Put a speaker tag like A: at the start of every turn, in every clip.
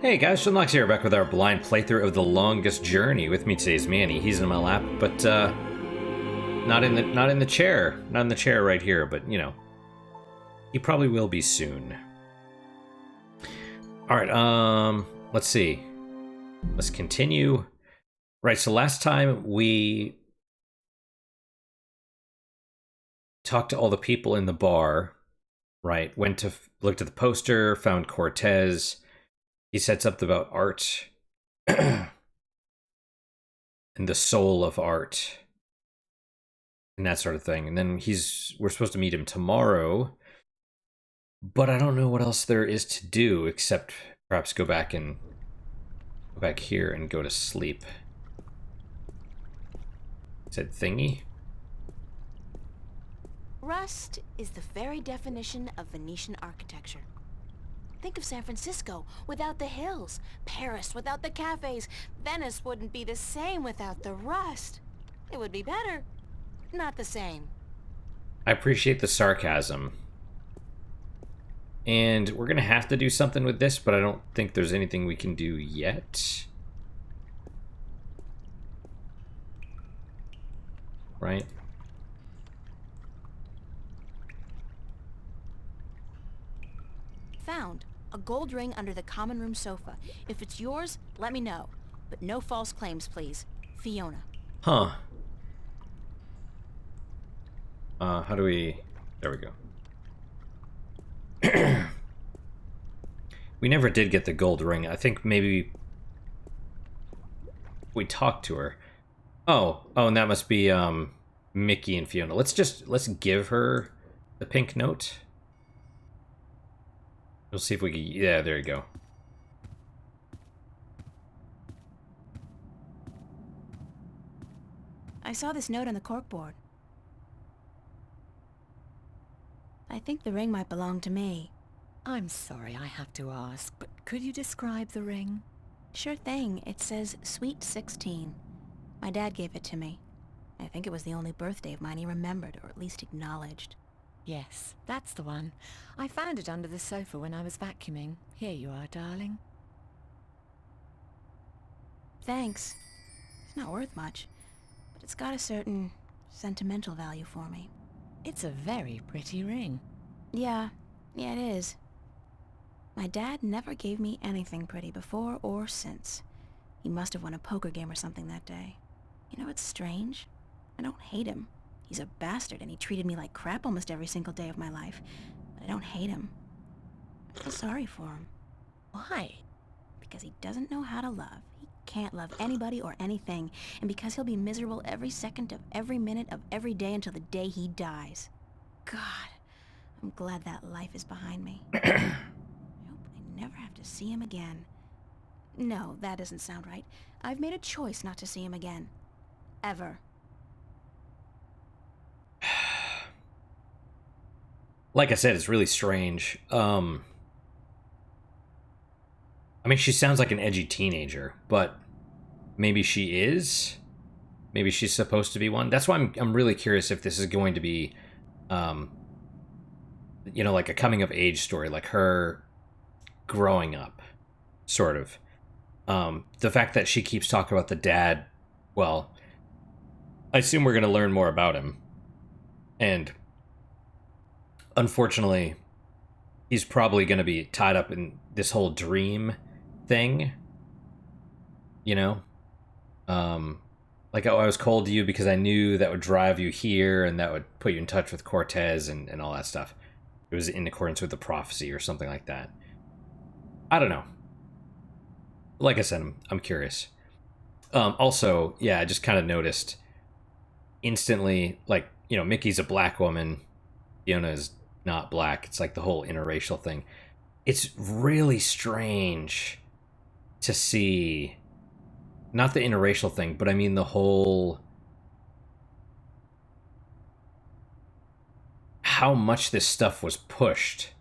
A: Hey guys, Shinlock's here, back with our blind playthrough of The Longest Journey. With me today is Manny. He's in my lap, but not in the chair. Not in the chair right here, but you know. He probably will be soon. Alright, let's see. Let's continue. Right, so last time we talked to all the people in the bar, right? Looked at the poster, found Cortez. He said something about art and the soul of art and that sort of thing. And then we're supposed to meet him tomorrow, but I don't know what else there is to do except perhaps go back here and go to sleep. Said thingy.
B: Rust is the very definition of Venetian architecture. Think of San Francisco without the hills, Paris without the cafes. Venice wouldn't be the same without the rust. It would be better, not the same.
A: I appreciate the sarcasm. And we're gonna have to do something with this, but I don't think there's anything we can do yet. Right?
B: Found a gold ring under the common room sofa. If it's yours, let me know. But no false claims, please. Fiona.
A: Huh. How do we... There we go. We never did get the gold ring. I think maybe we talked to her. Oh, and that must be, Mickey and Fiona. Let's give her the pink note. We'll see if we can... Yeah, there you go.
B: I saw this note on the corkboard. I think the ring might belong to me.
C: I'm sorry I have to ask, but could you describe the ring?
B: Sure thing. It says Sweet 16. My dad gave it to me. I think it was the only birthday of mine he remembered, or at least acknowledged.
C: Yes, that's the one. I found it under the sofa when I was vacuuming. Here you are, darling.
B: Thanks. It's not worth much, but it's got a certain sentimental value for me.
C: It's a very pretty ring.
B: Yeah, it is. My dad never gave me anything pretty before or since. He must have won a poker game or something that day. You know, it's strange. I don't hate him. He's a bastard, and he treated me like crap almost every single day of my life. But I don't hate him. I feel sorry for him.
C: Why?
B: Because he doesn't know how to love. He can't love anybody or anything. And because he'll be miserable every second of every minute of every day until the day he dies. God, I'm glad that life is behind me. I hope I never have to see him again. No, that doesn't sound right. I've made a choice not to see him again. Ever.
A: Like I said, it's really strange. I mean, she sounds like an edgy teenager, but maybe she is. Maybe she's supposed to be one. That's why I'm really curious if this is going to be, you know, like a coming of age story, like her growing up, sort of. The fact that she keeps talking about the dad, well, I assume we're going to learn more about him. And unfortunately, he's probably going to be tied up in this whole dream thing. You know? Like, oh, I was cold to you because I knew that would drive you here and that would put you in touch with Cortez and all that stuff. It was in accordance with the prophecy or something like that. I don't know. Like I said, I'm curious. Also, yeah, I just kind of noticed instantly, like, you know, Mickey's a black woman. Fiona is not black. It's like the whole interracial thing. It's really strange to see, not the interracial thing, but I mean the whole, how much this stuff was pushed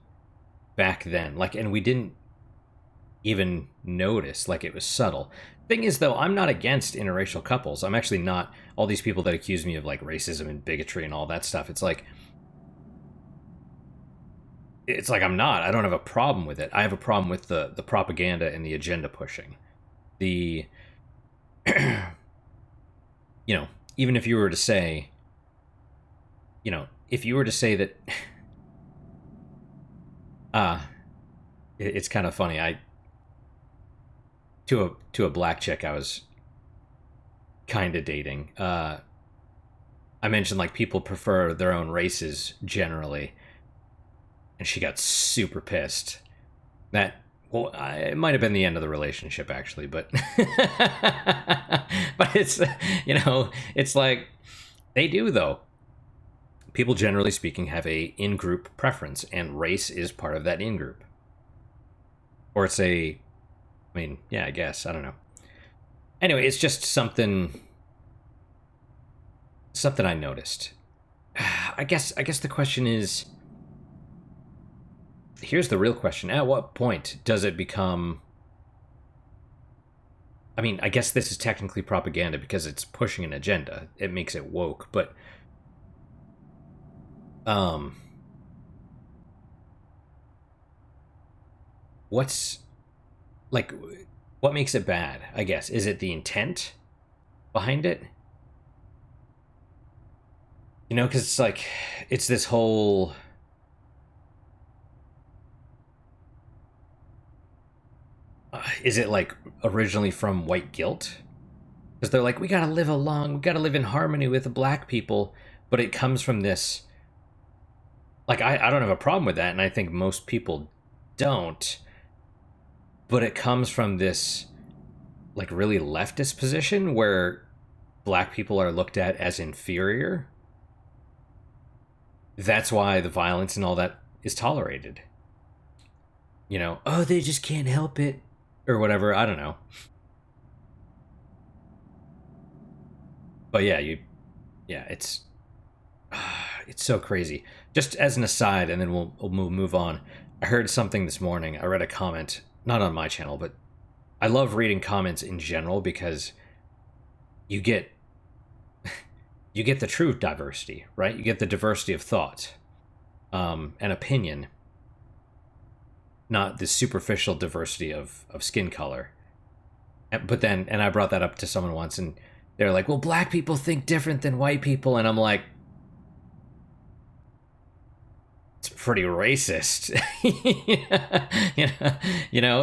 A: back then. Like, and we didn't even notice, like it was subtle. Thing is, though, I'm not against interracial couples. I'm actually not. All these people that accuse me of like racism and bigotry and all that stuff, it's like, it's like I don't have a problem with it. I have a problem with the propaganda and the agenda pushing. The you know, even if you were to say, if you were to say that it's kind of funny. I to a black chick I was kind of dating. I mentioned like people prefer their own races generally, and she got super pissed. That it might have been the end of the relationship actually, but but it's it's like they do though. People generally speaking have a in-group preference, and race is part of that in-group. Or it's a, I mean, yeah, I guess I don't know. Anyway, it's just something I noticed. I guess the question is, here's the real question: at what point does it become? I mean, I guess this is technically propaganda because it's pushing an agenda. It makes it woke, but what's like what makes it bad? I guess is it the intent behind it? Because it's like it's this whole is it like originally from white guilt? Because they're like, we gotta live in harmony with the black people, but it comes from this. Like, I don't have a problem with that, and I think most people don't. But it comes from this, like, really leftist position where black people are looked at as inferior. That's why the violence and all that is tolerated. Oh, they just can't help it, or whatever. I don't know. But yeah, it's so crazy. Just as an aside, and then we'll move on. I heard something this morning. I read a comment, not on my channel, but I love reading comments in general because you get the true diversity, right? You get the diversity of thought, and opinion, not the superficial diversity of skin color. But then, and I brought that up to someone once, and they're like, well, black people think different than white people. And I'm like, it's pretty racist.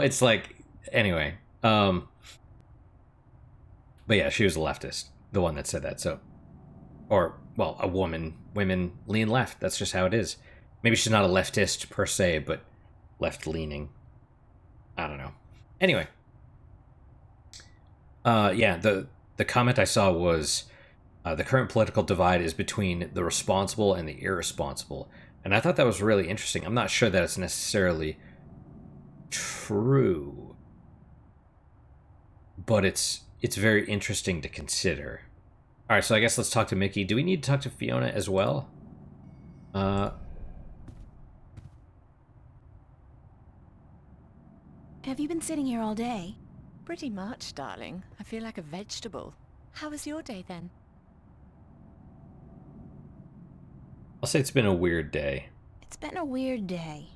A: It's like, anyway. But yeah, she was a leftist, the one that said that. So, or, well, a woman, women lean left. That's just how it is. Maybe she's not a leftist per se, but left-leaning. I don't know. Anyway. Yeah, the comment I saw was, the current political divide is between the responsible and the irresponsible. And I thought that was really interesting. I'm not sure that it's necessarily true, but it's very interesting to consider. All right, so I guess let's talk to Mickey. Do we need to talk to Fiona as well?
B: Have you been sitting here all day?
C: Pretty much, darling. I feel like a vegetable. How was your day then?
A: I'll say it's been a weird day.
B: It's been a weird day.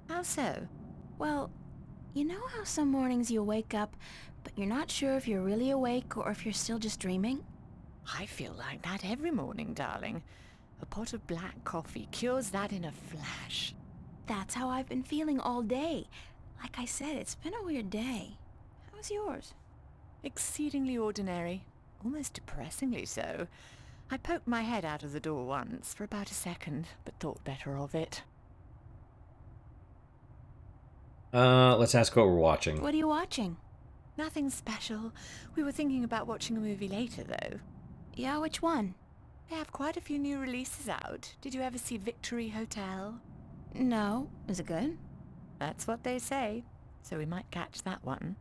C: How so?
B: Well, you know how some mornings you wake up, but you're not sure if you're really awake or if you're still just dreaming?
C: I feel like that every morning, darling. A pot of black coffee cures that in a flash.
B: That's how I've been feeling all day. Like I said, it's been a weird day. How was yours?
C: Exceedingly ordinary. Almost depressingly so. I poked my head out of the door once for about a second, but thought better of it.
A: Let's ask what we're watching.
B: What are you watching?
C: Nothing special. We were thinking about watching a movie later, though.
B: Yeah, which one?
C: They have quite a few new releases out. Did you ever see Victory Hotel?
B: No. Is it good?
C: That's what they say. So we might catch that one.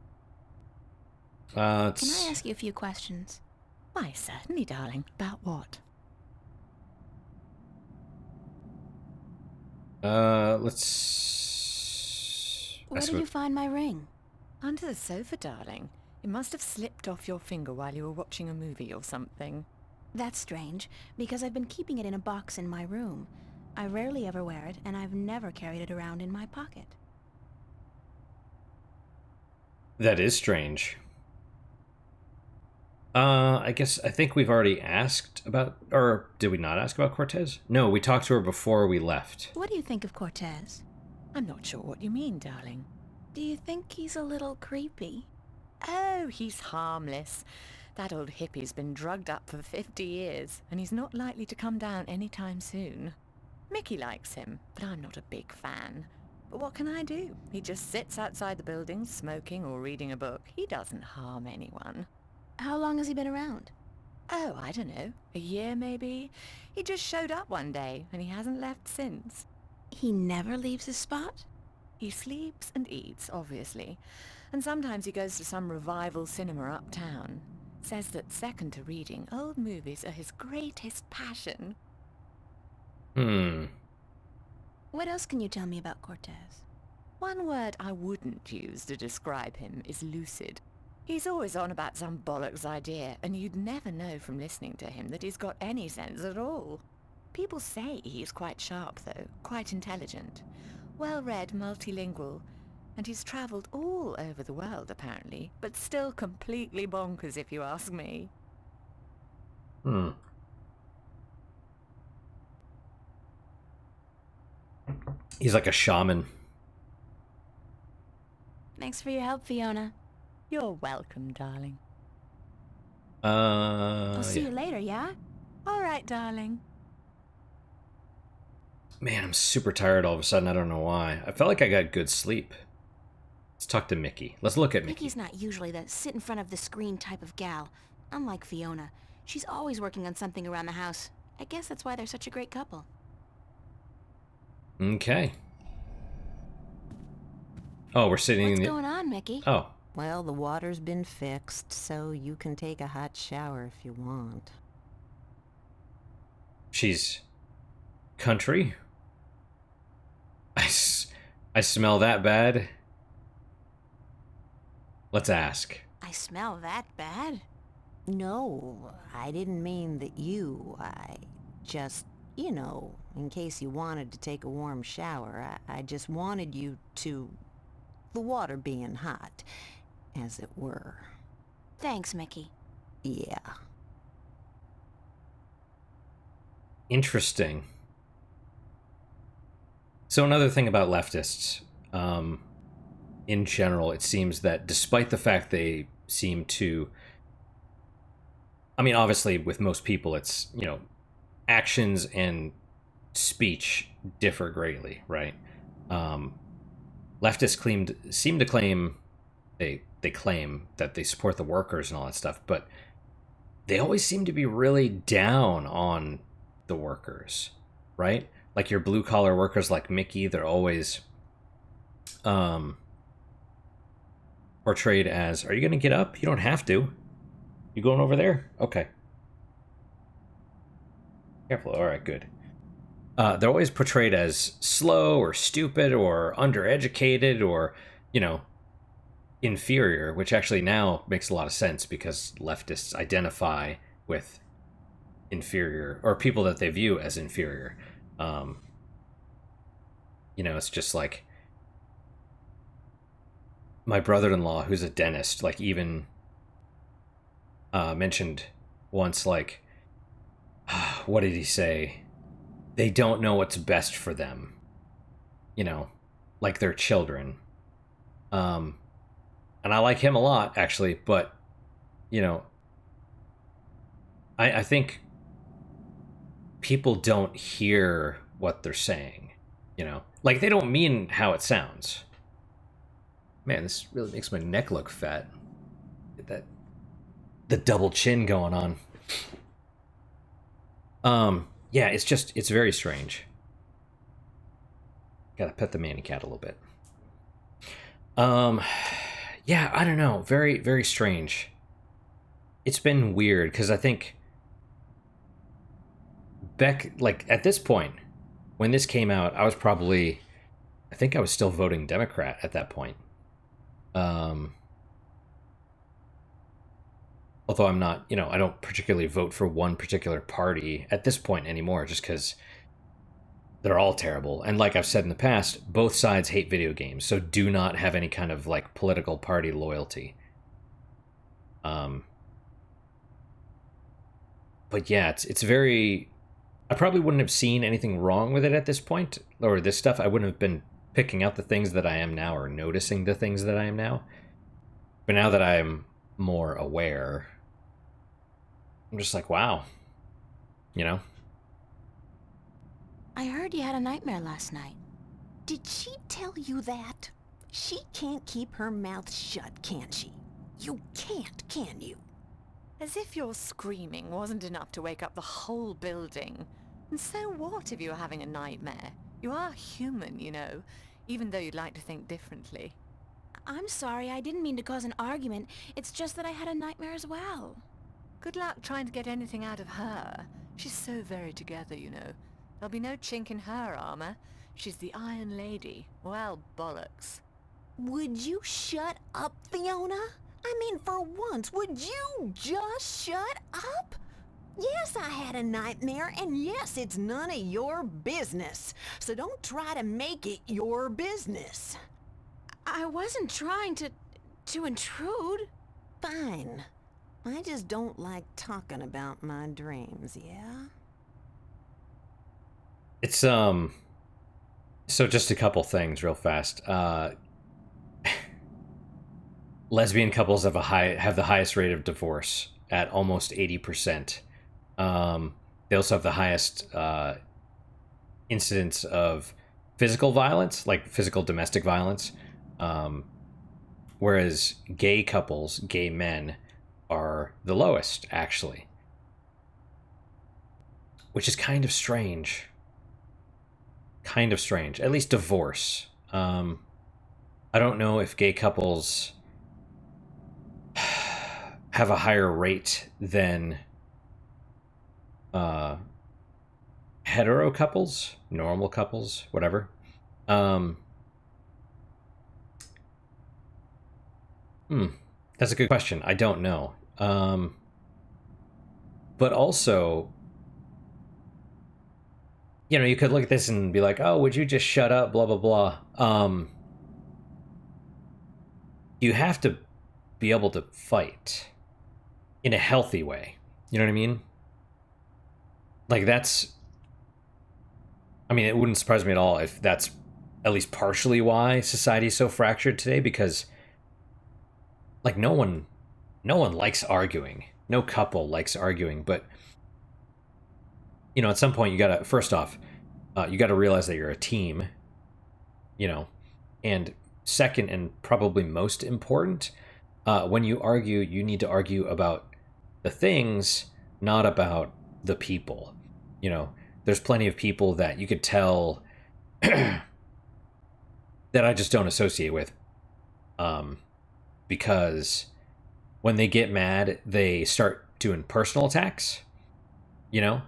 B: Can I ask you a few questions?
C: Why, certainly, darling. About what?
B: Where did you find my ring?
C: Under the sofa, darling. It must have slipped off your finger while you were watching a movie or something.
B: That's strange, because I've been keeping it in a box in my room. I rarely ever wear it, and I've never carried it around in my pocket.
A: That is strange. I think we've already asked about, or did we not ask about Cortez? No, we talked to her before we left.
B: What do you think of Cortez?
C: I'm not sure what you mean, darling.
B: Do you think he's a little creepy?
C: Oh, he's harmless. That old hippie's been drugged up for 50 years, and he's not likely to come down anytime soon. Mickey likes him, but I'm not a big fan. But what can I do? He just sits outside the building, smoking or reading a book. He doesn't harm anyone.
B: How long has he been around?
C: Oh, I don't know. A year, maybe? He just showed up one day, and he hasn't left since.
B: He never leaves his spot?
C: He sleeps and eats, obviously. And sometimes he goes to some revival cinema uptown. Says that second to reading, old movies are his greatest passion.
B: What else can you tell me about Cortez?
C: One word I wouldn't use to describe him is lucid. He's always on about some bollocks idea, and you'd never know from listening to him that he's got any sense at all. People say he's quite sharp, though, quite intelligent. Well-read, multilingual, and he's travelled all over the world, apparently, but still completely bonkers if you ask me.
A: He's like a shaman.
B: Thanks for your help, Fiona.
C: You're welcome, darling.
B: I'll see you later, yeah?
C: All right, darling.
A: Man, I'm super tired all of a sudden. I don't know why. I felt like I got good sleep. Let's talk to Mickey. Let's look at Mickey.
B: Mickey's not usually the sit in front of the screen type of gal. Unlike Fiona, she's always working on something around the house. I guess that's why they're such a great couple.
A: Okay. Oh, we're sitting
B: What's
A: in the...
B: going on, Mickey?
A: Oh.
D: Well, the water's been fixed, so you can take a hot shower if you want.
A: She's country? I smell that bad? Let's ask.
B: I smell that bad?
D: No, I didn't mean that you. I just, in case you wanted to take a warm shower, I just wanted you to... the water being hot, as it were.
B: Thanks, Mickey.
D: Yeah.
A: Interesting. So another thing about leftists, in general, it seems that despite the fact they seem to... I mean, obviously, with most people, it's, actions and speech differ greatly, right? Leftists seem to claim they claim that they support the workers and all that stuff, but they always seem to be really down on the workers, right? Like your blue collar workers like Mickey, they're always portrayed as, are you going to get up? You don't have to. You going over there? Okay. Careful. All right, good. They're always portrayed as slow or stupid or undereducated or, inferior, which actually now makes a lot of sense because leftists identify with inferior or people that they view as inferior. It's just like my brother-in-law, who's a dentist, like even mentioned once, like, what did he say? They don't know what's best for them, like their children. And I like him a lot, actually, but, I think people don't hear what they're saying, like they don't mean how it sounds. Man, this really makes my neck look fat. Get the double chin going on. Yeah, it's very strange. Gotta pet the manny cat a little bit. Yeah, I don't know. Very, very strange. It's been weird, because I think Beck, like, at this point, when this came out, I think I was still voting Democrat at that point. Although I'm not, I don't particularly vote for one particular party at this point anymore, just because They're all terrible. And like I've said in the past, both sides hate video games, so do not have any kind of like political party loyalty. But yeah, it's very. I probably wouldn't have seen anything wrong with it at this point, or this stuff. I wouldn't have been picking out the things that I am now, or noticing the things that I am now. But now that I'm more aware, I'm just like, wow, you know.
B: I heard you had a nightmare last night.
D: Did she tell you that? She can't keep her mouth shut, can she? You can't, can you?
C: As if your screaming wasn't enough to wake up the whole building. And so what if you're having a nightmare? You are human, you know, even though you'd like to think differently.
B: I'm sorry, I didn't mean to cause an argument. It's just that I had a nightmare as well.
C: Good luck trying to get anything out of her. She's so very together, you know. There'll be no chink in her armor. She's the Iron Lady. Well, bollocks.
D: Would you shut up, Fiona? I mean, for once, would you just shut up? Yes, I had a nightmare, and yes, it's none of your business. So don't try to make it your business.
B: I wasn't trying to intrude.
D: Fine. I just don't like talking about my dreams, yeah?
A: It's so just a couple things real fast. Lesbian couples have the highest rate of divorce at almost 80%. They also have the highest incidence of physical violence, like physical domestic violence. Whereas gay couples, gay men, are the lowest, actually. Which is kind of strange. Kind of strange. At least divorce. I don't know if gay couples have a higher rate than hetero couples, normal couples, whatever. That's a good question. I don't know. But also, you know, you could look at this and be like, oh, would you just shut up, blah, blah, blah. You have to be able to fight in a healthy way. You know what I mean? Like, that's... I mean, it wouldn't surprise me at all if that's at least partially why society is so fractured today, because, like, no one likes arguing. No couple likes arguing, but, you know, at some point you gotta, first off, you gotta realize that you're a team, you know, and second, and probably most important, when you argue, you need to argue about the things, not about the people. You know, there's plenty of people that you could tell that I just don't associate with, because when they get mad, they start doing personal attacks. You know,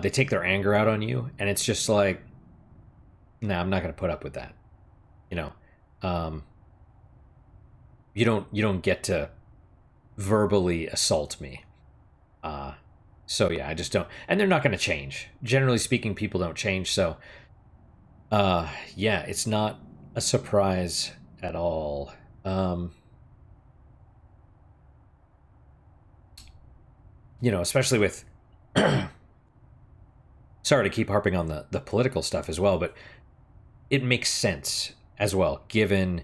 A: they take their anger out on you, and it's just like, nah, I'm not going to put up with that. You know, you don't get to verbally assault me. So yeah, I just don't, and they're not going to change. Generally speaking, people don't change. So, yeah, it's not a surprise at all. You know, especially with, sorry to keep harping on the political stuff as well, but it makes sense as well, given,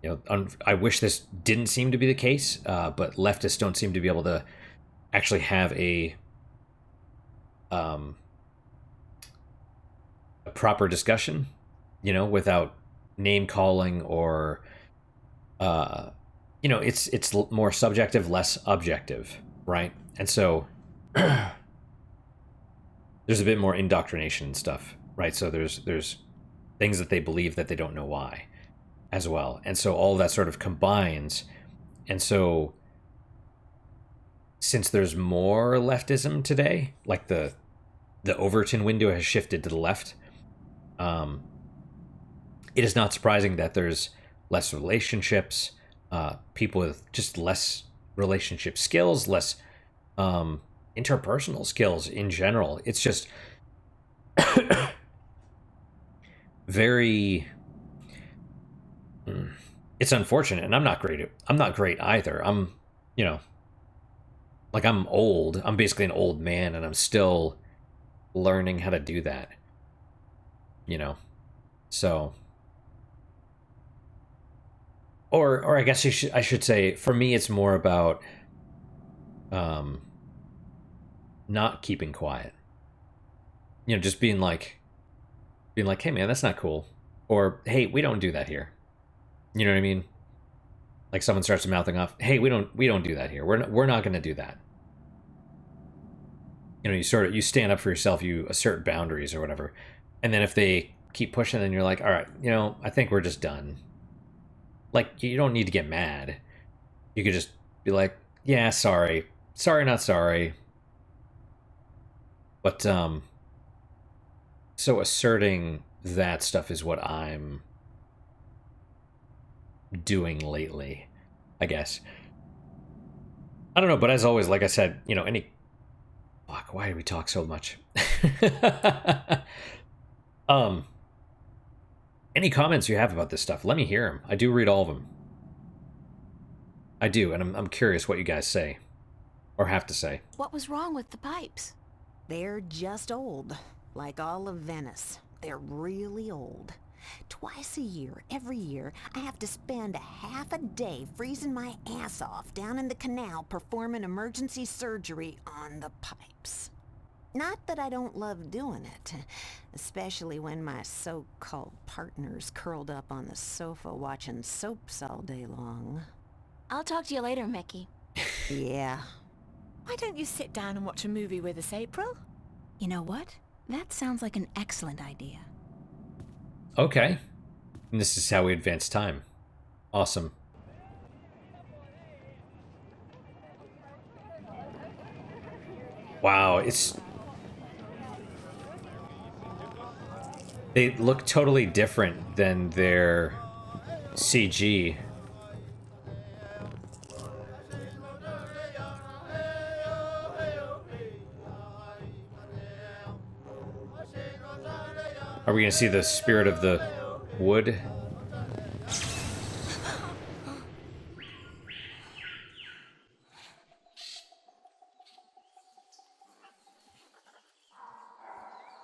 A: you know, I wish this didn't seem to be the case, but leftists don't seem to be able to actually have a proper discussion, you know, without name calling or, you know, it's more subjective, less objective, right? And so there's a bit more indoctrination and stuff, right? So there's things that they believe that they don't know why as well. And so all that sort of combines. And so since there's more leftism today, like the Overton window has shifted to the left, it is not surprising that there's less relationships, people with just less relationship skills, less interpersonal skills in general. It's just very it's unfortunate, and I'm not great either. I'm, you know, like, I'm old. I'm basically an old man, and I'm still learning how to do that. You know. So, or I guess I should say, for me it's more about not keeping quiet. You know, just being like, hey man, that's not cool. Or, hey, we don't do that here. You know what I mean? Like, someone starts mouthing off, hey, we don't do that here. We're not going to do that. You know, you stand up for yourself, you assert boundaries or whatever. And then if they keep pushing, then you're like, all right, you know, I think we're just done. Like, you don't need to get mad. You could just be like, yeah, sorry, not sorry. But so asserting that stuff is what I'm doing lately, I guess. I don't know, but as always, like I said, you know, fuck, why do we talk so much? Any comments you have about this stuff, let me hear them. I do read all of them. I do, and I'm curious what you guys say, or have to say.
B: What was wrong with the pipes?
D: They're just old, like all of Venice. They're really old. Twice a year, every year, I have to spend a half a day freezing my ass off down in the canal performing emergency surgery on the pipes. Not that I don't love doing it, especially when my so-called partner's curled up on the sofa watching soaps all day long.
B: I'll talk to you later, Mickey.
D: Yeah.
C: Why don't you sit down and watch a movie with us, April?
B: You know what? That sounds like an excellent idea.
A: Okay. And this is how we advance time. Awesome. Wow, they look totally different than their CG. Are we gonna see the spirit of the wood?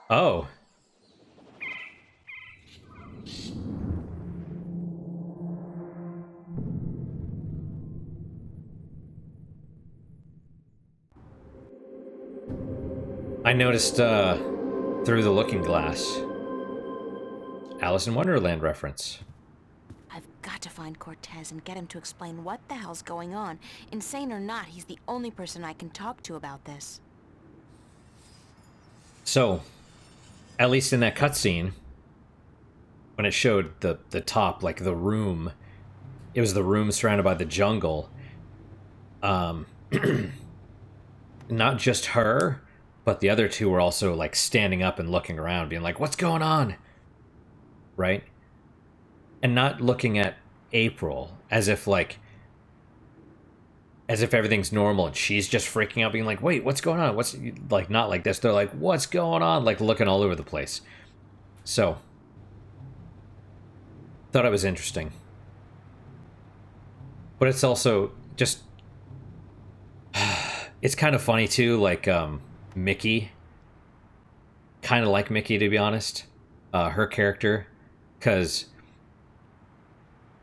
A: Oh. I noticed through the looking glass. Alice in Wonderland reference.
B: I've got to find Cortez and get him to explain what the hell's going on. Insane or not, he's the only person I can talk to about this.
A: So, at least in that cutscene, when it showed the top, like the room, it was the room surrounded by the jungle. Not just her, but the other two were also like standing up and looking around, being like, "What's going on?" Right? And not looking at April as if everything's normal and she's just freaking out, being like, wait, what's going on? What's, like, not like this. They're like, what's going on? Like, looking all over the place. So, thought it was interesting. But it's also just, it's kind of funny too, like, Mickey. Kind of like Mickey, to be honest. Her character. Because,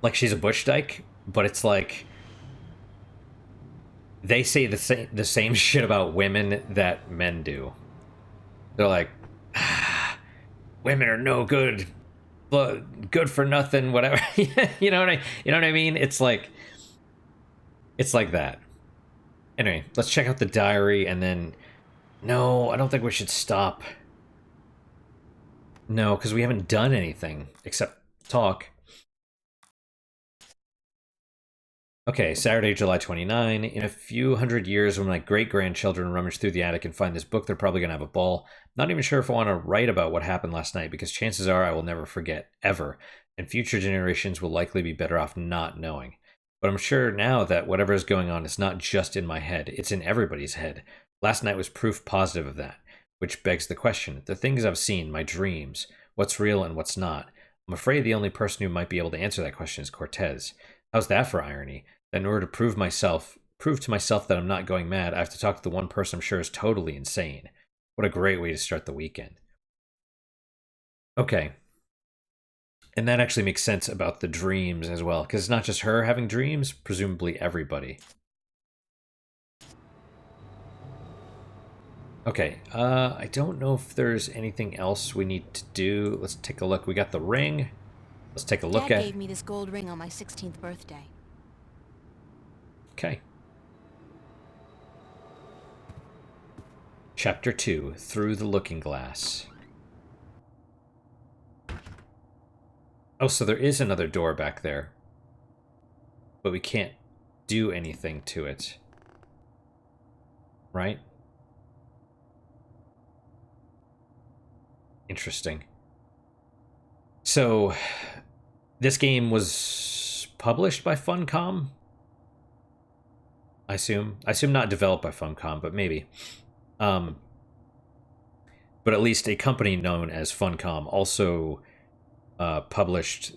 A: like, she's a bush dyke, but it's like, they say the same shit about women that men do. They're like, women are no good, good for nothing, whatever. You know what I mean? It's like that. Anyway, let's check out the diary, and then, no, I don't think we should stop. No, because we haven't done anything except talk. Okay, Saturday, July 29. In a few hundred years, when my great-grandchildren rummage through the attic and find this book, they're probably going to have a ball. Not even sure if I want to write about what happened last night, because chances are I will never forget, ever. And future generations will likely be better off not knowing. But I'm sure now that whatever is going on is not just in my head, it's in everybody's head. Last night was proof positive of that, which begs the question, the things I've seen, my dreams, what's real and what's not. I'm afraid the only person who might be able to answer that question is Cortez. How's that for irony? That in order to prove to myself that I'm not going mad, I have to talk to the one person I'm sure is totally insane. What a great way to start the weekend. Okay. And that actually makes sense about the dreams as well, because it's not just her having dreams, presumably everybody. Okay, I don't know if there's anything else we need to do. Let's take a look. We got the ring. Let's take a look
B: Dad
A: at...
B: gave me this gold ring on my 16th birthday.
A: Okay. Chapter 2, Through the Looking Glass. Oh, so there is another door back there. But we can't do anything to it. Right? Interesting. So, this game was published by Funcom? I assume not developed by Funcom, but maybe. But at least a company known as Funcom also published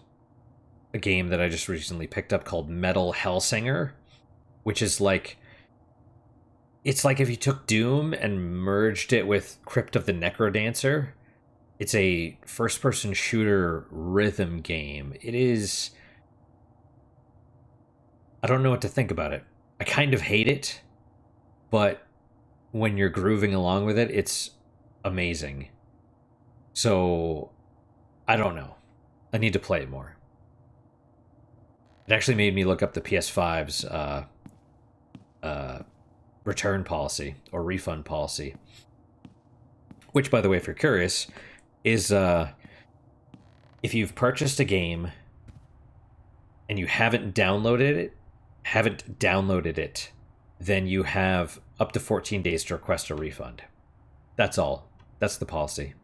A: a game that I just recently picked up called Metal Hellsinger, which is like... It's like if you took Doom and merged it with Crypt of the Necrodancer. It's a first-person shooter rhythm game. It is... I don't know what to think about it. I kind of hate it, but when you're grooving along with it, it's amazing. So, I don't know. I need to play it more. It actually made me look up the PS5's return policy, or refund policy. Which, by the way, if you're curious, is if you've purchased a game and you haven't downloaded it, then you have up to 14 days to request a refund. That's all. That's the policy.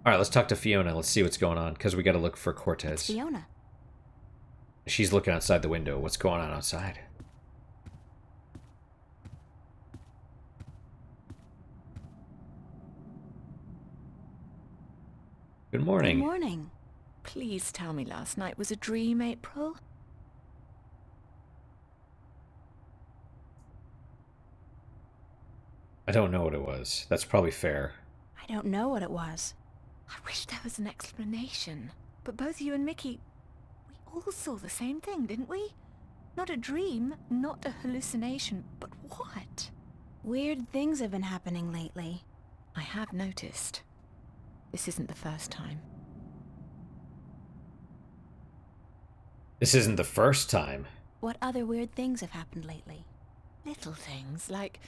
A: All right, let's talk to Fiona. Let's see what's going on, because we got to look for Cortez.
B: It's Fiona.
A: She's looking outside the window. What's going on outside? Good morning.
B: Good morning.
C: Please tell me last night was a dream, April.
A: I don't know what it was. That's probably fair.
B: I don't know what it was.
C: I wish there was an explanation. But both you and Mickey, we all saw the same thing, didn't we? Not a dream, not a hallucination, but what?
B: Weird things have been happening lately.
C: I have noticed. This isn't the first time.
A: This isn't the first time.
B: What other weird things have happened lately?
C: Little things like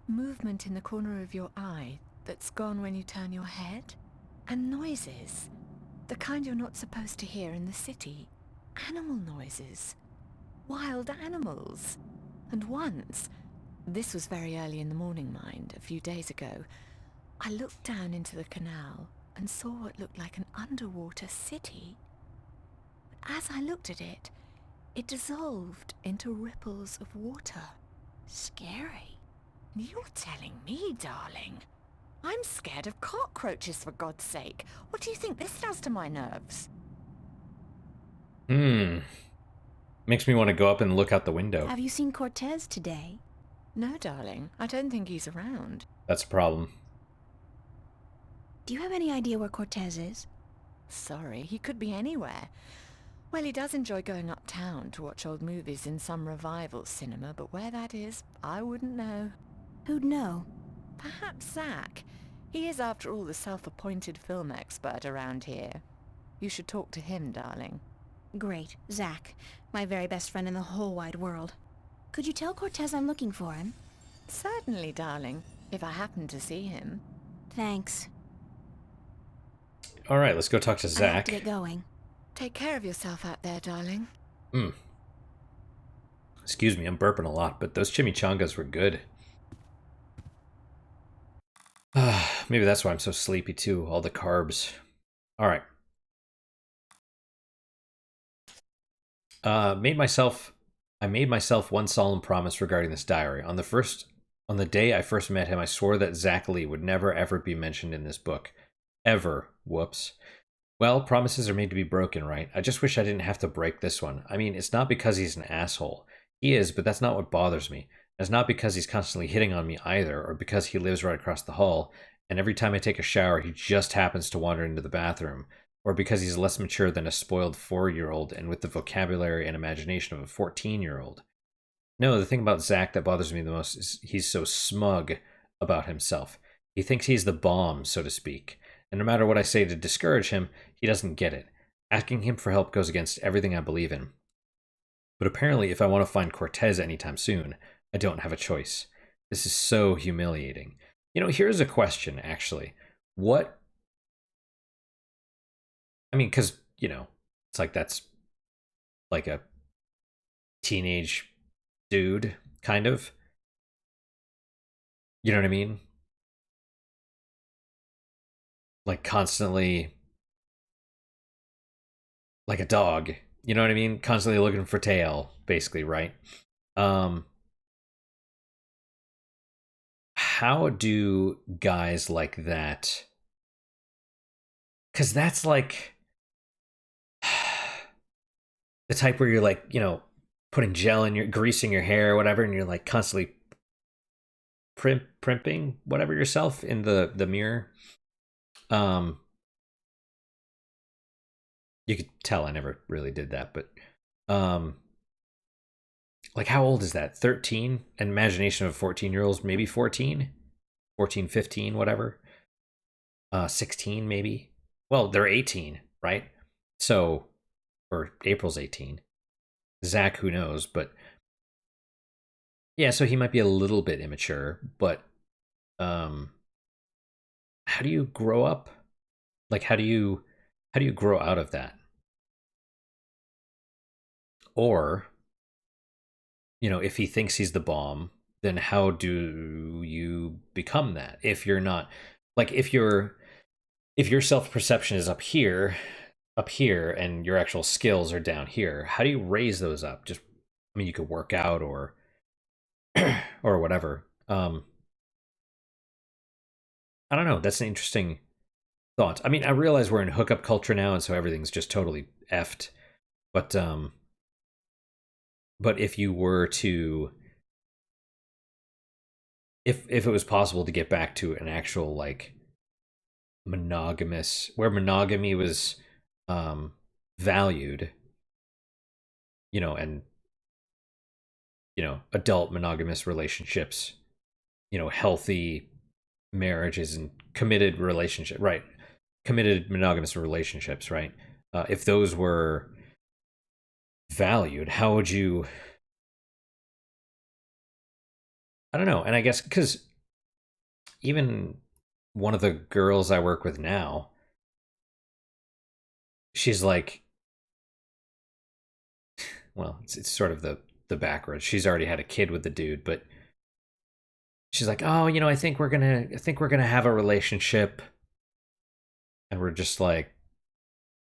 C: movement in the corner of your eye that's gone when you turn your head, and noises, the kind you're not supposed to hear in the city. Animal noises. Wild animals. And once, this was very early in the morning, mind, a few days ago, I looked down into the canal and saw what looked like an underwater city. But as I looked at it, it dissolved into ripples of water.
B: Scary.
C: You're telling me, darling? I'm scared of cockroaches, for God's sake. What do you think this does to my nerves?
A: Makes me want to go up and look out the window.
B: Have you seen Cortez today?
C: No, darling. I don't think he's around.
A: That's a problem.
B: Do you have any idea where Cortez is?
C: Sorry, he could be anywhere. Well, he does enjoy going uptown to watch old movies in some revival cinema, but where that is, I wouldn't know.
B: Who'd know?
C: Perhaps Zack. He is, after all, the self-appointed film expert around here. You should talk to him, darling.
B: Great. Zack. My very best friend in the whole wide world. Could you tell Cortez I'm looking for him?
C: Certainly, darling, if I happen to see him.
B: Thanks.
A: All right, let's go talk to
B: I have
A: Zack.
B: to get going.
C: Take care of yourself out there, darling.
A: Excuse me, I'm burping a lot, but those chimichangas were good. Maybe that's why I'm so sleepy too, all the carbs. All right. I made myself one solemn promise regarding this diary. On the first On the day I first met him, I swore that Zack Lee would never ever be mentioned in this book. Ever. Whoops. Well, promises are made to be broken, right? I just wish I didn't have to break this one. I mean, it's not because he's an asshole. He is, but that's not what bothers me. It's not because he's constantly hitting on me either, or because he lives right across the hall, and every time I take a shower, he just happens to wander into the bathroom, or because he's less mature than a spoiled 4-year-old and with the vocabulary and imagination of a 14-year-old. No, the thing about Zack that bothers me the most is he's so smug about himself. He thinks he's the bomb, so to speak. And no matter what I say to discourage him, he doesn't get it. Asking him for help goes against everything I believe in. But apparently, if I want to find Cortez anytime soon, I don't have a choice. This is so humiliating. Here's a question, actually. What... I mean, because, it's like that's like a teenage dude, kind of. You know what I mean? Like constantly like a dog. You know what I mean? Constantly looking for tail, basically, right? How do guys like that? Because that's like the type where you're like, putting gel in greasing your hair or whatever, and you're like constantly primping whatever yourself in the mirror. You could tell I never really did that, but like how old is that? 13? An imagination of 14-year-olds, maybe 14, 15, whatever. 16 maybe. Well, they're 18, right? So, or April's 18. Zack, who knows, but yeah, so he might be a little bit immature, but how do you grow up? Like how do you grow out of that? Or, if he thinks he's the bomb, then how do you become that? If you're not, like, if your self-perception is up here, and your actual skills are down here, how do you raise those up? Just, I mean, you could work out or or whatever. I don't know. That's an interesting thought. I mean, I realize we're in hookup culture now, and so everything's just totally effed. But if you were to, if it was possible to get back to an actual like monogamous, where monogamy was valued, and adult monogamous relationships, healthy marriages and committed relationship, right? Committed monogamous relationships, right? If those were valued, how would you? I don't know. And I guess because even one of the girls I work with now, she's like, well, it's sort of the backwards. She's already had a kid with the dude, but she's like, oh, I think we're gonna have a relationship, and we're just like,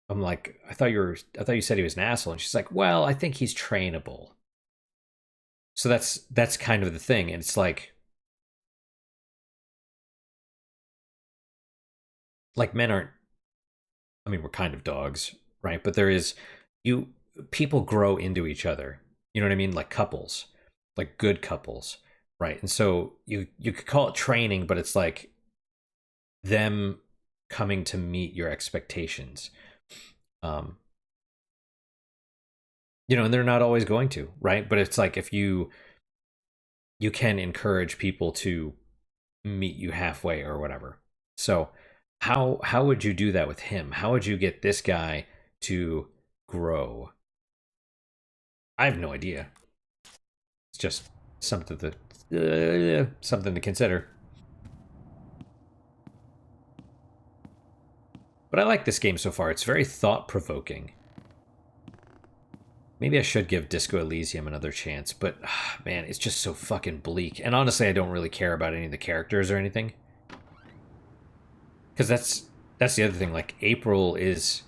A: I'm like, I thought you said he was an asshole, and she's like, well, I think he's trainable. So that's kind of the thing, and it's like men aren't. I mean, we're kind of dogs, right? But there is people grow into each other. You know what I mean? Like couples, like good couples, right? And so you could call it training, but it's like them coming to meet your expectations. And they're not always going to, right? But it's like if you can encourage people to meet you halfway or whatever. So how would you do that with him? How would you get this guy to grow? I have no idea. It's just something to consider. But I like this game so far. It's very thought-provoking. Maybe I should give Disco Elysium another chance, but man, it's just so fucking bleak. And honestly, I don't really care about any of the characters or anything. Because that's the other thing. Like, April is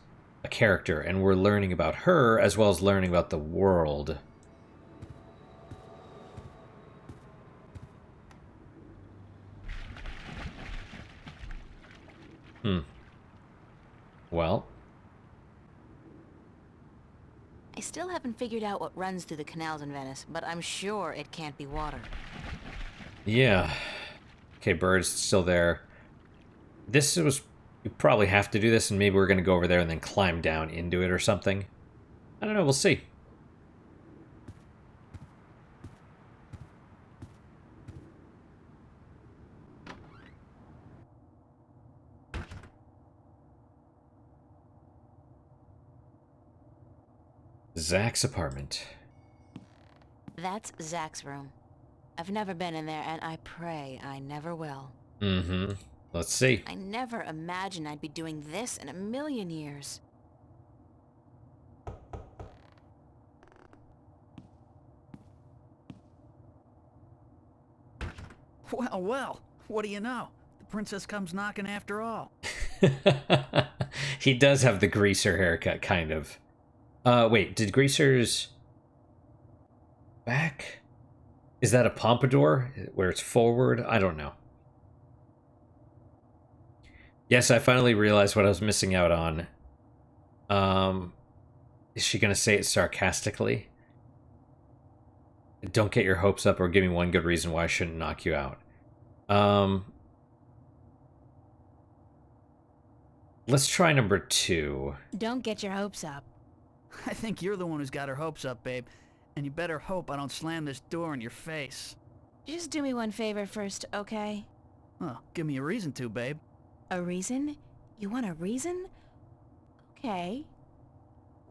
A: a character, and we're learning about her as well as learning about the world. Well,
B: I still haven't figured out what runs through the canals in Venice, but I'm sure it can't be water.
A: yeah. Okay, bird's still there. This was... You probably have to do this, and maybe we're going to go over there and then climb down into it or something. I don't know, we'll see. Zack's apartment.
B: That's Zack's room. I've never been in there, and I pray I never will.
A: Mm-hmm. Let's see.
B: I never imagined I'd be doing this in a million years.
E: Well, well, what do you know? The princess comes knocking after all.
A: He does have the greaser haircut, kind of. Wait, did Greaser's back? Is that a pompadour where it's forward? I don't know. Yes, I finally realized what I was missing out on. Is she gonna say it sarcastically? Don't get your hopes up or give me one good reason why I shouldn't knock you out. Let's try number 2.
B: Don't get your hopes up.
E: I think you're the one who's got her hopes up, babe. And you better hope I don't slam this door in your face.
B: Just do me one favor first, okay?
E: Well, give me a reason to, babe.
B: A reason? You want a reason? Okay.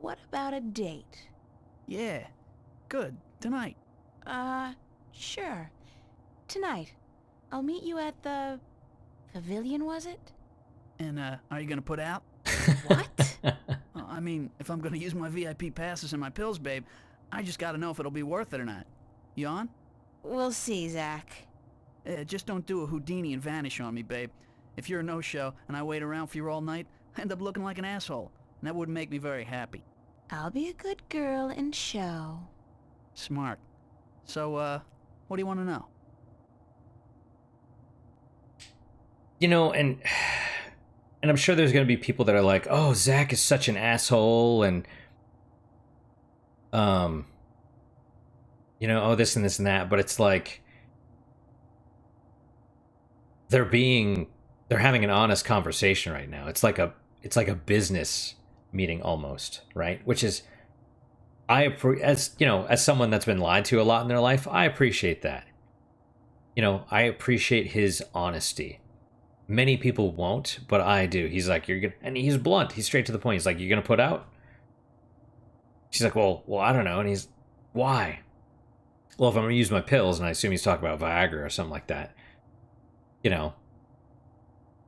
B: What about a date?
E: Yeah. Good. Tonight.
B: Sure. Tonight. I'll meet you at the... Pavilion, was it?
E: And, are you gonna put out?
B: What?
E: Well, I mean, if I'm gonna use my VIP passes and my pills, babe, I just gotta know if it'll be worth it or not. You on?
B: We'll see, Zack.
E: Just don't do a Houdini and vanish on me, babe. If you're a no-show and I wait around for you all night, I end up looking like an asshole. And that wouldn't make me very happy.
B: I'll be a good girl and show.
E: Smart. So, what do you want to know?
A: You know, and I'm sure there's going to be people that are like, "Oh, Zack is such an asshole," and you know, oh, this and this and that. But it's like they're having an honest conversation right now. It's like a business meeting almost, right? Which is, as you know, as someone that's been lied to a lot in their life, I appreciate that. You know, I appreciate his honesty. Many people won't, but I do. He's like, "You're gonna," and he's blunt. He's straight to the point. He's like, "You're gonna put out?" She's like, well, I don't know. And he's, "Why?" Well, if I'm gonna use my pills, and I assume he's talking about Viagra or something like that. You know,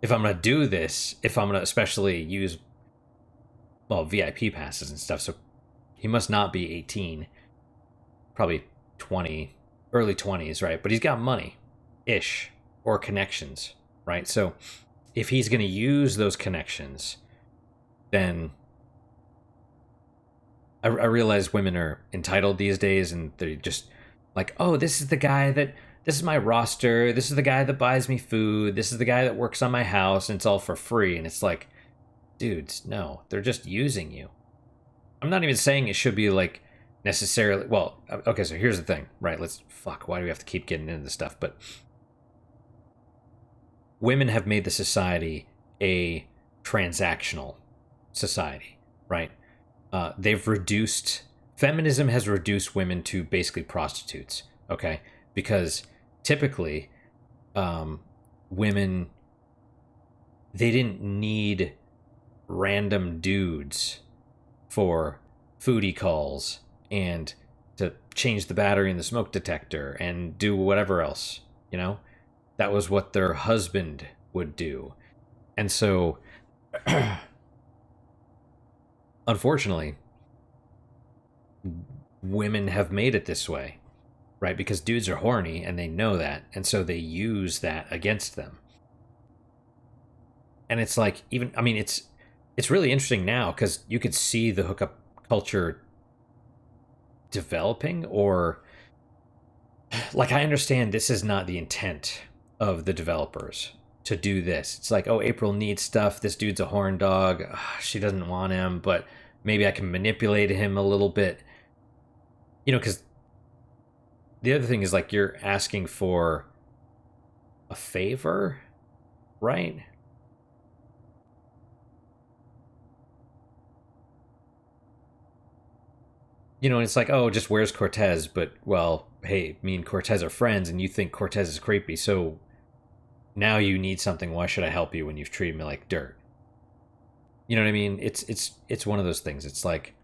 A: if I'm gonna do this, if I'm gonna especially use, well, VIP passes and stuff, so he must not be 18, probably 20, early 20s, right? But he's got money-ish, or connections, right? So if he's gonna use those connections, then I realize women are entitled these days, and they're just like, "Oh, this is the guy that, this is my roster, this is the guy that buys me food, this is the guy that works on my house, and it's all for free." And it's like, dudes, no, they're just using you. I'm not even saying it should be like necessarily, well, okay, so here's the thing, right? Why do we have to keep getting into this stuff? But women have made the society a transactional society, right? Feminism has reduced women to basically prostitutes, okay? Because typically, women, they didn't need random dudes for foodie calls and to change the battery in the smoke detector and do whatever else, you know? That was what their husband would do. And so, unfortunately, women have made it this way, right? Because dudes are horny and they know that, and so they use that against them. And it's like, even, I mean, it's really interesting now because you could see the hookup culture developing, or like, I understand this is not the intent of the developers to do this. It's like, oh, April needs stuff. This dude's a horn dog. Ugh, she doesn't want him, but maybe I can manipulate him a little bit. Because the other thing is, like, you're asking for a favor, right? And it's like, oh, just where's Cortez? But, well, hey, me and Cortez are friends, and you think Cortez is creepy, so now you need something. Why should I help you when you've treated me like dirt? You know what I mean? It's one of those things. It's like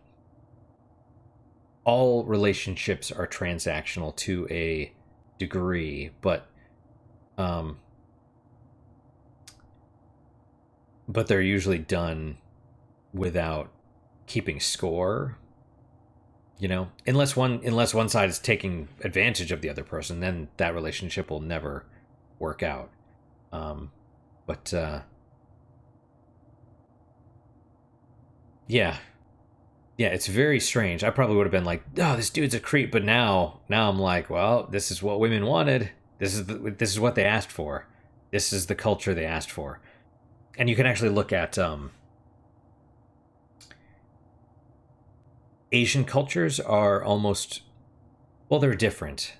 A: all relationships are transactional to a degree, but they're usually done without keeping score. Unless one side is taking advantage of the other person, then that relationship will never work out. But yeah, it's very strange. I probably would have been like, "Oh, this dude's a creep," but now I'm like, "Well, this is what women wanted. This is what they asked for. This is the culture they asked for." And you can actually look at Asian cultures are almost, well, they're different,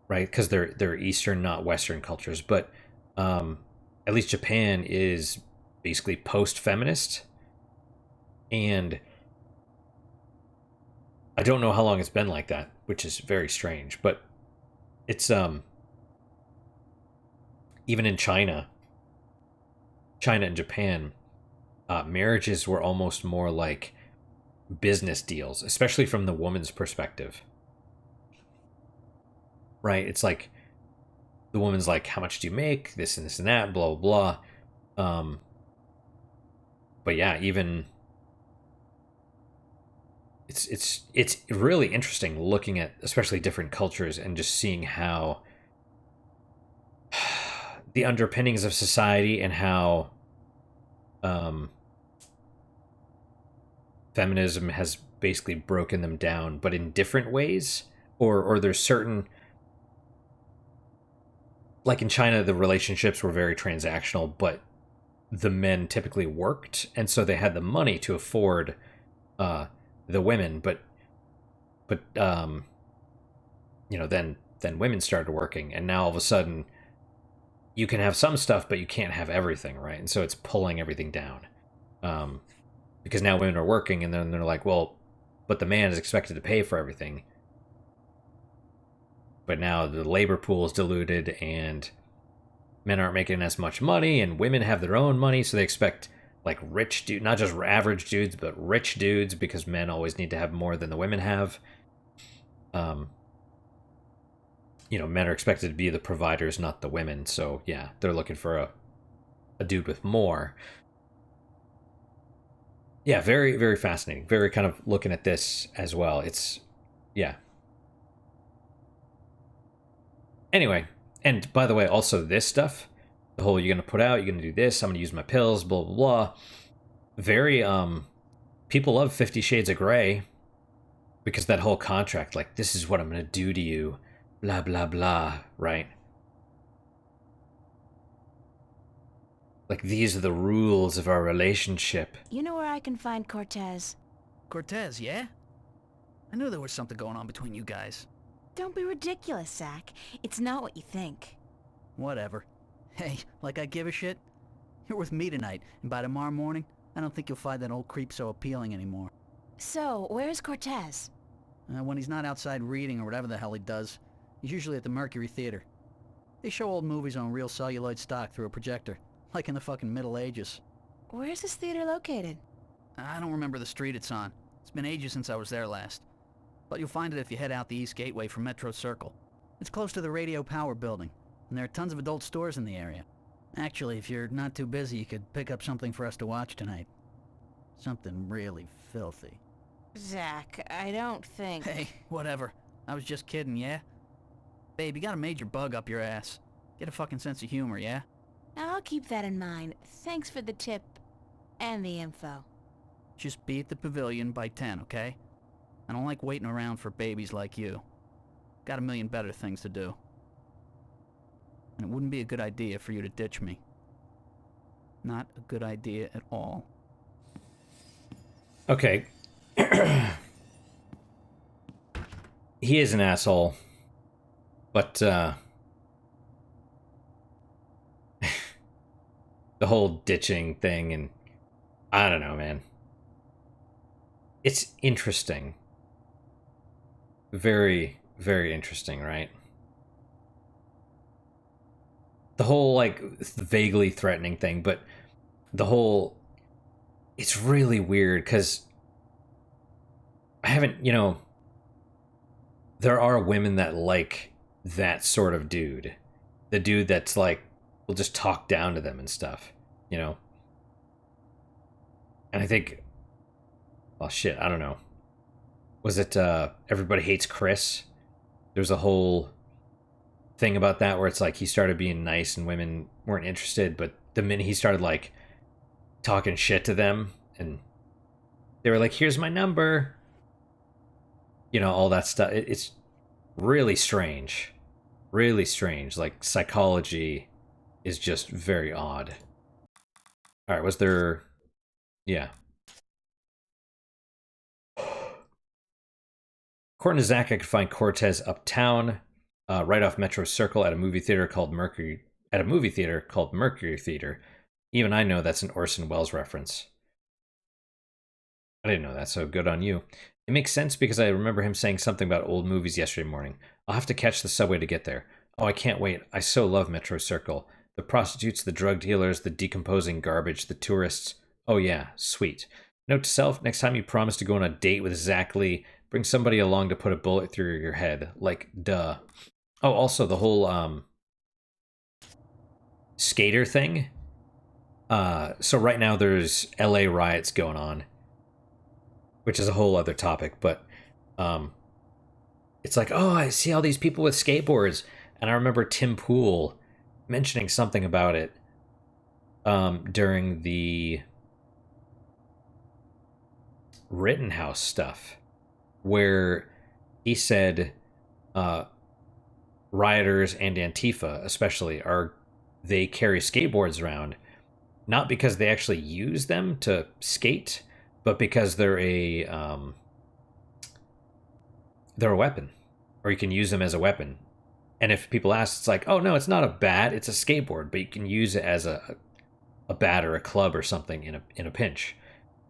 A: right? Because they're Eastern, not Western cultures. But at least Japan is basically post-feminist, and I don't know how long it's been like that, which is very strange. But it's even in China and Japan, marriages were almost more like business deals, especially from the woman's perspective. Right? It's like the woman's like, how much do you make? This and this and that, blah blah blah. But yeah, even it's really interesting looking at especially different cultures and just seeing how the underpinnings of society and how feminism has basically broken them down, but in different ways. Or there's certain, like in China, the relationships were very transactional, but the men typically worked, and so they had the money to afford the women. But then women started working, and now all of a sudden you can have some stuff, but you can't have everything, right? And so it's pulling everything down. Because now women are working, and then they're like, well, but the man is expected to pay for everything. But now the labor pool is diluted, and men aren't making as much money, and women have their own money, so they expect like rich dudes, not just average dudes, but rich dudes, because men always need to have more than the women have. Men are expected to be the providers, not the women. So yeah, they're looking for a dude with more. Yeah, very, very fascinating. Very kind of looking at this as well. It's, yeah. Anyway, and by the way, also this stuff, the whole you're going to put out, you're going to do this, I'm going to use my pills, blah, blah, blah. Very, people love 50 Shades of Grey because that whole contract, like, this is what I'm going to do to you, blah, blah, blah, right? Like, these are the rules of our relationship.
B: You know where I can find Cortez?
E: Cortez, yeah? I knew there was something going on between you guys.
B: Don't be ridiculous, Zack. It's not what you think.
E: Whatever. Hey, like I give a shit? You're with me tonight, and by tomorrow morning, I don't think you'll find that old creep so appealing anymore.
B: So, where's Cortez?
E: When he's not outside reading or whatever the hell he does, he's usually at the Mercury Theater. They show old movies on real celluloid stock through a projector, like in the fucking Middle Ages.
B: Where's this theater located?
E: I don't remember the street it's on. It's been ages since I was there last. But you'll find it if you head out the East Gateway from Metro Circle. It's close to the Radio Power building, and there are tons of adult stores in the area. Actually, if you're not too busy, you could pick up something for us to watch tonight. Something really filthy.
B: Zack, I don't think...
E: Hey, whatever. I was just kidding, yeah? Babe, you got a major bug up your ass. Get a fucking sense of humor, yeah?
B: I'll keep that in mind. Thanks for the tip and the info.
E: Just be at the pavilion by 10, okay? I don't like waiting around for babies like you. Got a million better things to do. And it wouldn't be a good idea for you to ditch me. Not a good idea at all.
A: Okay. He is an asshole. But, the whole ditching thing, and I don't know, man. It's interesting. Very, very interesting, right? The whole, like, vaguely threatening thing, but the whole... It's really weird, because I haven't, there are women that like that sort of dude. The dude that's like, will just talk down to them and stuff, you know? And I think, well, shit, I don't know. Was it Everybody Hates Chris? There's a whole thing about that where it's like he started being nice and women weren't interested, but the minute he started like talking shit to them and they were like, here's my number, all that stuff. It's really strange. Really strange. Like, psychology is just very odd. Alright, was there... Yeah. According to Zack, I could find Cortez uptown, right off Metro Circle at a movie theater called Mercury... At a movie theater called Mercury Theater. Even I know that's an Orson Welles reference. I didn't know that, so good on you. It makes sense because I remember him saying something about old movies yesterday morning. I'll have to catch the subway to get there. Oh, I can't wait. I so love Metro Circle. The prostitutes, the drug dealers, the decomposing garbage, the tourists. Oh yeah, sweet. Note to self, next time you promise to go on a date with Zack Lee, bring somebody along to put a bullet through your head. Like, duh. Oh, also, the whole, skater thing. So right now there's LA riots going on, which is a whole other topic, but it's like, oh, I see all these people with skateboards, and I remember Tim Pool mentioning something about it during the Rittenhouse stuff, where he said rioters and Antifa especially they carry skateboards around, not because they actually use them to skate, but because they're a weapon, or you can use them as a weapon. And if people ask, it's like, oh no, it's not a bat, it's a skateboard, but you can use it as a bat or a club or something in a pinch.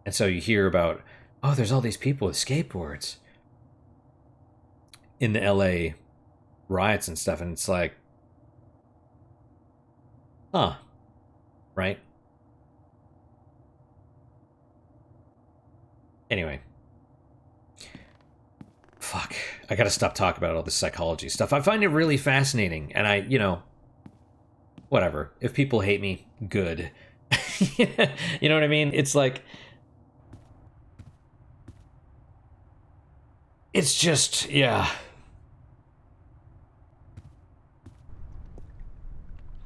A: And so you hear about, oh, there's all these people with skateboards in the LA riots and stuff, and it's like, huh, right? Anyway. Fuck. I gotta stop talking about all this psychology stuff. I find it really fascinating, and whatever. If people hate me, good. You know what I mean? It's like... It's just, yeah.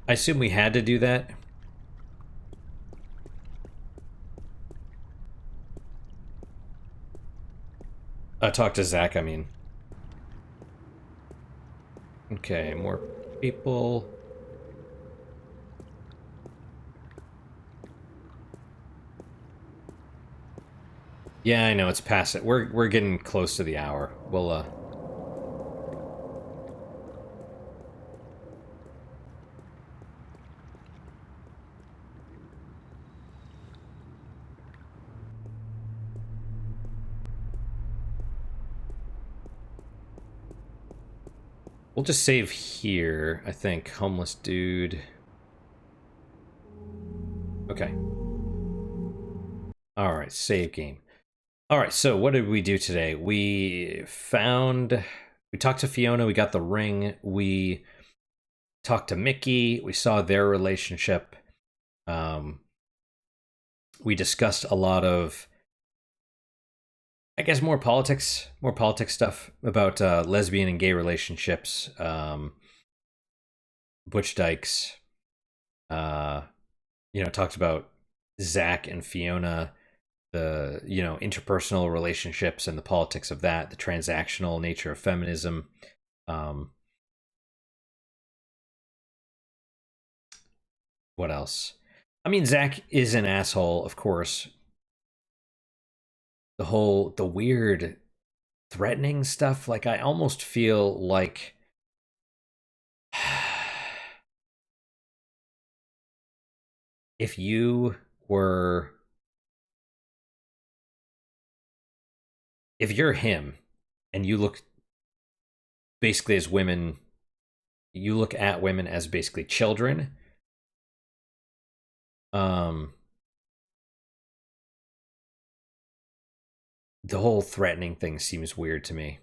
A: I assume we had to do that. Talk to Zack, I mean. Okay, more people. Yeah, I know, it's past it. We're getting close to the hour. We'll just save here, I think. Homeless dude. Okay. Alright, save game. Alright, so what did we do today? We talked to Fiona, we got the ring, we talked to Mickey, we saw their relationship. We discussed a lot of, I guess, more politics stuff about lesbian and gay relationships, Butch Dykes, talked about Zack and Fiona, the, interpersonal relationships and the politics of that, the transactional nature of feminism. What else? I mean, Zack is an asshole, of course. The weird threatening stuff, like I almost feel like if you were, if you're him and you look basically as women, you look at women as basically children, the whole threatening thing seems weird to me.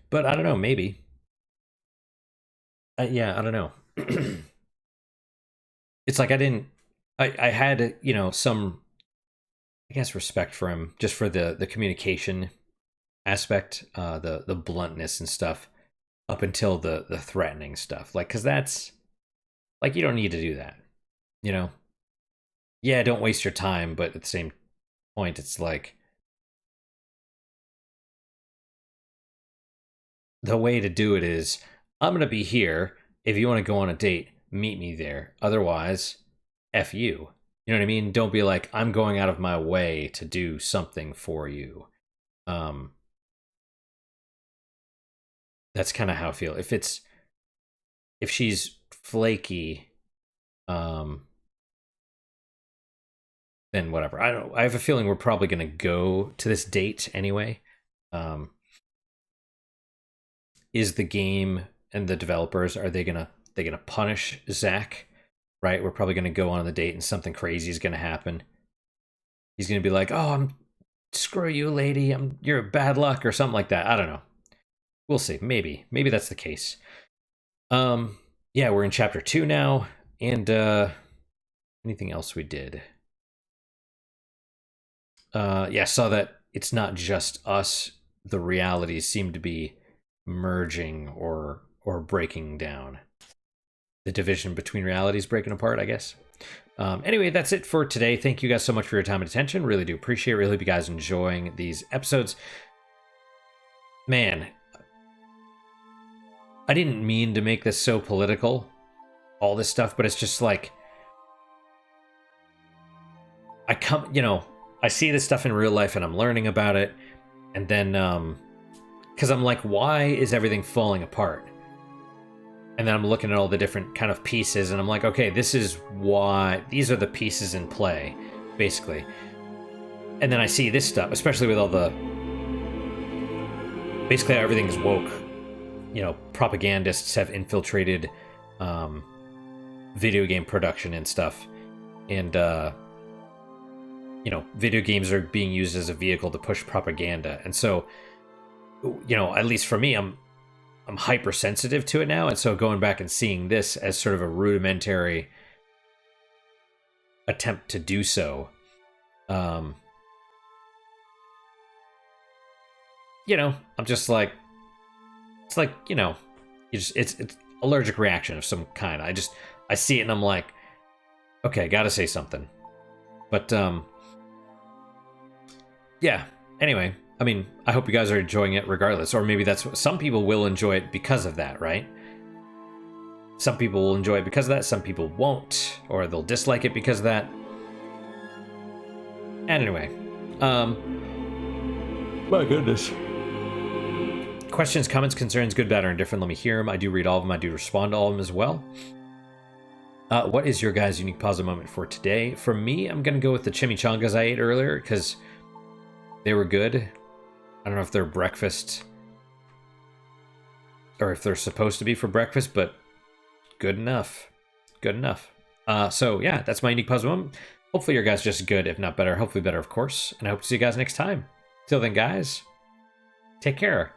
A: But I don't know, maybe. Yeah, I don't know. It's like I had, you know, some, I guess, respect for him just for the communication aspect, the bluntness and stuff up until the threatening stuff. Like, because that's, like, you don't need to do that, you know? Yeah, don't waste your time, but at the same point, it's like, the way to do it is, I'm going to be here. If you want to go on a date, meet me there. Otherwise, F you. You know what I mean? Don't be like, I'm going out of my way to do something for you. That's kind of how I feel. If she's flaky, then whatever. I don't. I have a feeling we're probably going to go to this date anyway. Is the game and the developers, are they gonna punish Zack? Right, we're probably gonna go on the date and something crazy is gonna happen. He's gonna be like, "Oh, screw you, lady. You're bad luck," or something like that. I don't know. We'll see. Maybe that's the case. Yeah, we're in chapter 2 now, and anything else we did? Yeah, saw that it's not just us. The realities seem to be merging or breaking down. The division between realities breaking apart, I guess. Anyway, that's it for today. Thank you guys so much for your time and attention. Really do appreciate it. Really hope you guys enjoying these episodes. Man, I didn't mean to make this so political, all this stuff, but it's just like, I see this stuff in real life and I'm learning about it, and then because I'm like, why is everything falling apart? And then I'm looking at all the different kind of pieces, and I'm like, okay, this is why, these are the pieces in play, basically. And then I see this stuff, especially with all the, basically everything is woke. You know, propagandists have infiltrated video game production and stuff. And, you know, video games are being used as a vehicle to push propaganda. And so, you know, at least for me, I'm hypersensitive to it now, and so going back and seeing this as sort of a rudimentary attempt to do so, you know, I'm just like, it's like, you know, it's allergic reaction of some kind. I see it and I'm like, okay, gotta say something. But yeah, anyway, I mean, I hope you guys are enjoying it regardless, or maybe that's what some people will enjoy it because of that, right? Some people will enjoy it because of that, some people won't, or they'll dislike it because of that. Anyway, my goodness. Questions, comments, concerns, good, bad, or indifferent, let me hear them. I do read all of them, I do respond to all of them as well. What is your guys' unique positive moment for today? For me, I'm gonna go with the chimichangas I ate earlier, because they were good. I don't know if they're breakfast or if they're supposed to be for breakfast, but good enough. Good enough. So yeah, that's my unique puzzle moment. Hopefully your guys just good, if not better. Hopefully better, of course. And I hope to see you guys next time. Till then, guys, take care.